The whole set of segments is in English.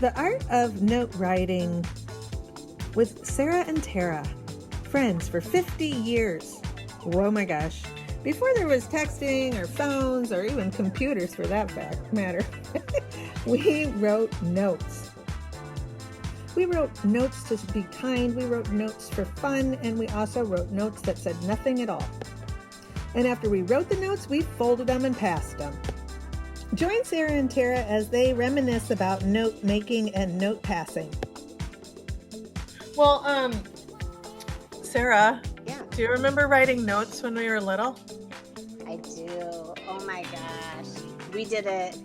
The Art of Note Writing with Sarah and Tara, friends for 50 years. Oh my gosh. Before there was texting or phones or even computers for that matter, we wrote notes. We wrote notes to be kind, we wrote notes for fun, and we also wrote notes that said nothing at all. And after we wrote the notes, we folded them and passed them. Join Sarah and Tara as they reminisce about note making and note passing. Well, Sarah, Yeah, do you remember writing notes when we were little? I do. Oh my gosh. We did it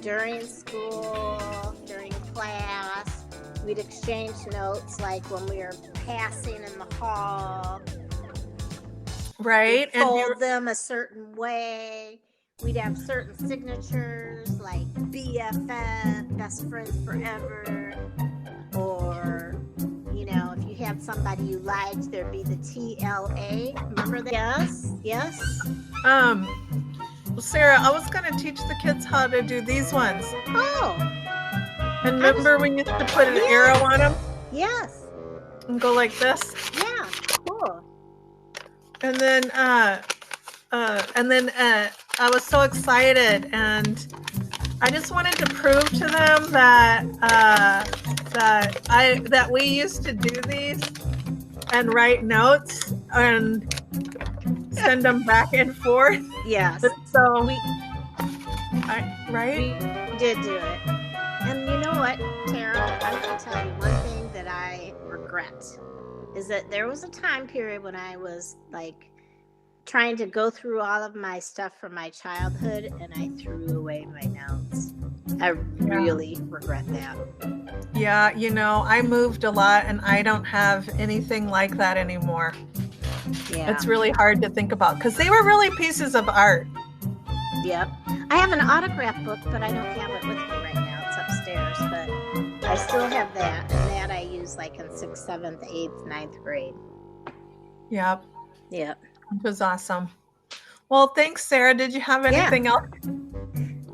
during school, during class. We'd exchange notes like when we were passing in the hall. Right? We'd fold them a certain way. We'd have certain signatures like BFF, best friends forever. Or, if you had somebody you liked, there'd be the TLA. Remember that? Yes. Well, Sarah, I was going to teach the kids how to do these ones. Oh, And remember we used to put an arrow on them yes. and go like this? Yeah, cool. And then I was so excited, and I just wanted to prove to them that we used to do these and write notes and send them back and forth. Yes. So We right? did do it. And you know what, Tara? I'm going to tell you one thing that I regret is that there was a time period when I was like trying to go through all of my stuff from my childhood and I threw away my notes. I really regret that. Yeah, I moved a lot and I don't have anything like that anymore. Yeah. It's really hard to think about because they were really pieces of art. Yep. I have an autograph book, but I don't have it with me right now. It's upstairs, but I still have that. And that I use like in 6th, 7th, 8th, 9th grade. Yep. Yep. It was awesome. Well, thanks, Sarah. Did you have anything else?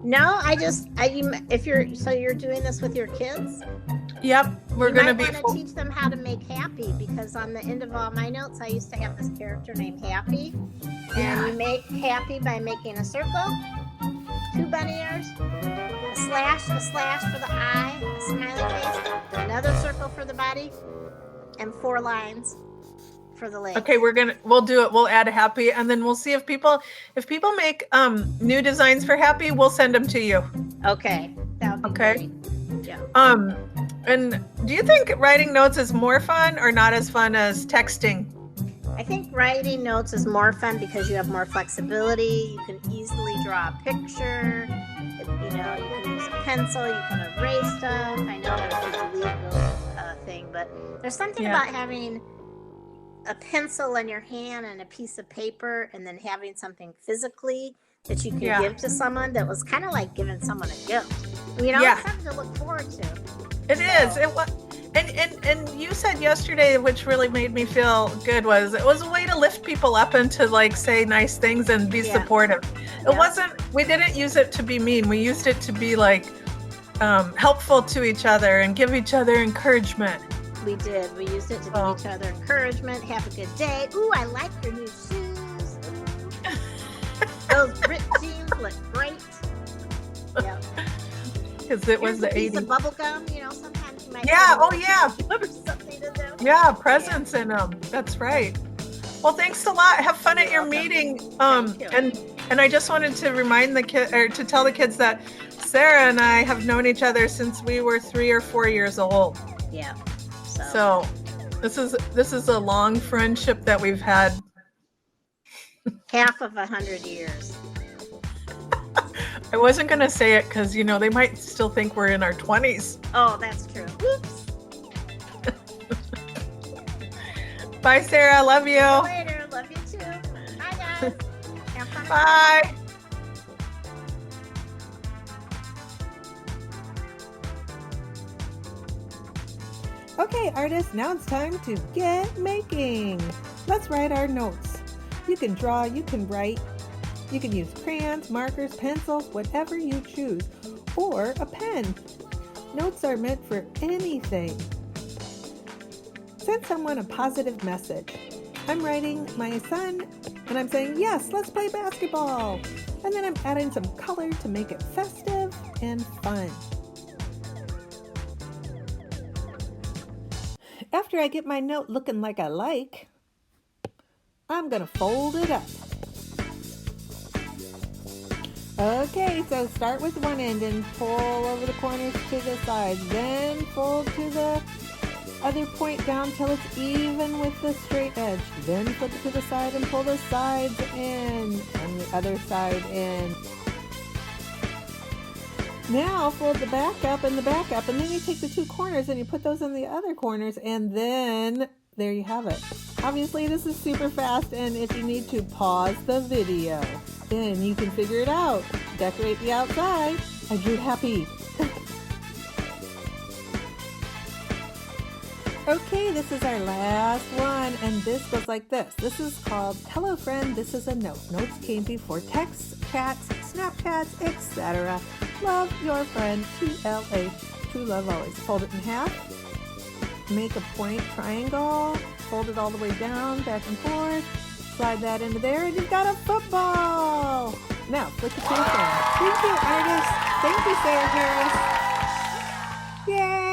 No, you're doing this with your kids? Yep. We're going to be. You might want to teach them how to make Happy, because on the end of all my notes, I used to have this character named Happy. And you make Happy by making a circle, 2 bunny ears, a slash for the eye, a smiley face, another circle for the body, and 4 lines for the legs. Okay, we'll do it. We'll add Happy, and then we'll see if people make new designs for Happy, we'll send them to you. Okay. That would be great. Yeah. And do you think writing notes is more fun or not as fun as texting? I think writing notes is more fun because you have more flexibility. You can easily draw a picture. You can use a pencil. You can erase stuff. I know there's the delete thing, but there's something about having a pencil in your hand and a piece of paper and then having something physically that you can give to someone that was kind of like giving someone a gift. It's something to look forward to. It is. It was. And you said yesterday, which really made me feel good, was it was a way to lift people up and to like say nice things and be supportive. It wasn't, we didn't use it to be mean. We used it to be like helpful to each other and give each other encouragement. We did. We used it to give each other encouragement. Have a good day. Ooh, I like your new shoes. Those ripped jeans look great. Yeah. Because it was the 80s. Piece of bubble gum, sometimes you might. Or something to them. Yeah, presents in them. That's right. Well, thanks a lot. Have fun at your meeting. And I just wanted to remind to tell the kids that Sarah and I have known each other since we were 3 or 4 years old. Yeah. So this is a long friendship that we've had. Half of 100 years. I wasn't going to say it because, they might still think we're in our 20s. Oh, that's true. Whoops. Bye, Sarah. Love you. See you later. Love you too. Bye, guys. Have fun. Bye. Okay, artists, now it's time to get making. Let's write our notes. You can draw, you can write, you can use crayons, markers, pencils, whatever you choose, or a pen. Notes are meant for anything. Send someone a positive message. I'm writing my son and I'm saying, yes, let's play basketball. And then I'm adding some color to make it festive and fun. After I get my note looking like I like, I'm going to fold it up. Okay, so start with one end and pull over the corners to the sides. Then fold to the other point down till it's even with the straight edge. Then flip it to the side and pull the sides in and the other side in. Now fold the back up and the back up, and then you take the two corners and you put those in the other corners, and then there you have it. Obviously this is super fast, and if you need to pause the video, then you can figure it out. Decorate the outside. I drew happy. Okay, this is our last one, and this goes like this. This is called Hello Friend, This is a Note. Notes came before texts, chats, Snapchats, etc. Love your friend, TLH. True love always. Fold it in half. Make a point triangle. Fold it all the way down, back and forth. Slide that into there, and you've got a football. Now, flip it to the front. Thank you, artist. Thank you, Sarah Harris. Yay!